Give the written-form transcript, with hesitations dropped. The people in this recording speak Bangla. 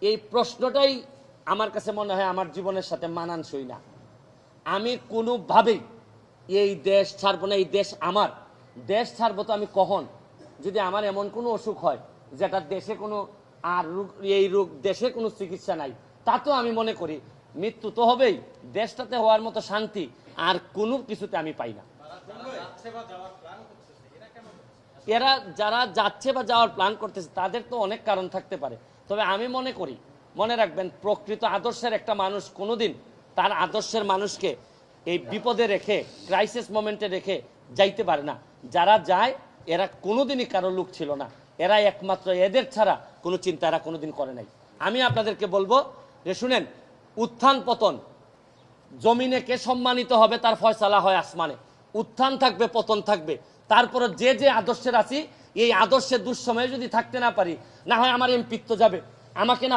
এই প্রশ্নটাই আমার কাছে মনে হয় আমার জীবনের সাথে মানানসই না। আমি কোনোভাবেই এই দেশ ছাড়বো না। এই দেশ আমার। দেশ ছাড়বো তো আমি কখন, যদি আমার এমন কোনো অসুখ হয় যেটা দেশে কোনো আর রোগ, এই রোগ দেশে কোনো চিকিৎসা নাই, তা তো আমি মনে করি মৃত্যু তো হবেই। দেশটাতে হওয়ার মতো শান্তি আর কোনো কিছুতে আমি পাই না। এরা যারা যাচ্ছে বা যাওয়ার প্ল্যান করতেছে তাদের তো অনেক কারণ থাকতে পারে, তবে আমি মনে করি, মনে রাখবেন, প্রকৃত আদর্শের একটা মানুষ কোনোদিন তার আদর্শের মানুষকে এই বিপদে রেখে, ক্রাইসিস মোমেন্টে রেখে যাইতে পারে না। যারা যায় এরা কোনোদিনই কারো লোক ছিল না। এরা একমাত্র এদের ছাড়া কোনো চিন্তা এরা কোনোদিন করে নাই। আমি আপনাদেরকে বলবো যে শুনেন, উত্থান পতন, জমিনে কে সম্মানিত হবে তার ফয়সালা হয় আসমানে। উত্থান থাকবে, পতন থাকবে। তারপরে যে যে আদর্শের আছি, এই আদর্শের দুঃসময়ে যদি থাকতে না পারি, না হয় আমার এমপিত্ব যাবে, আমাকে না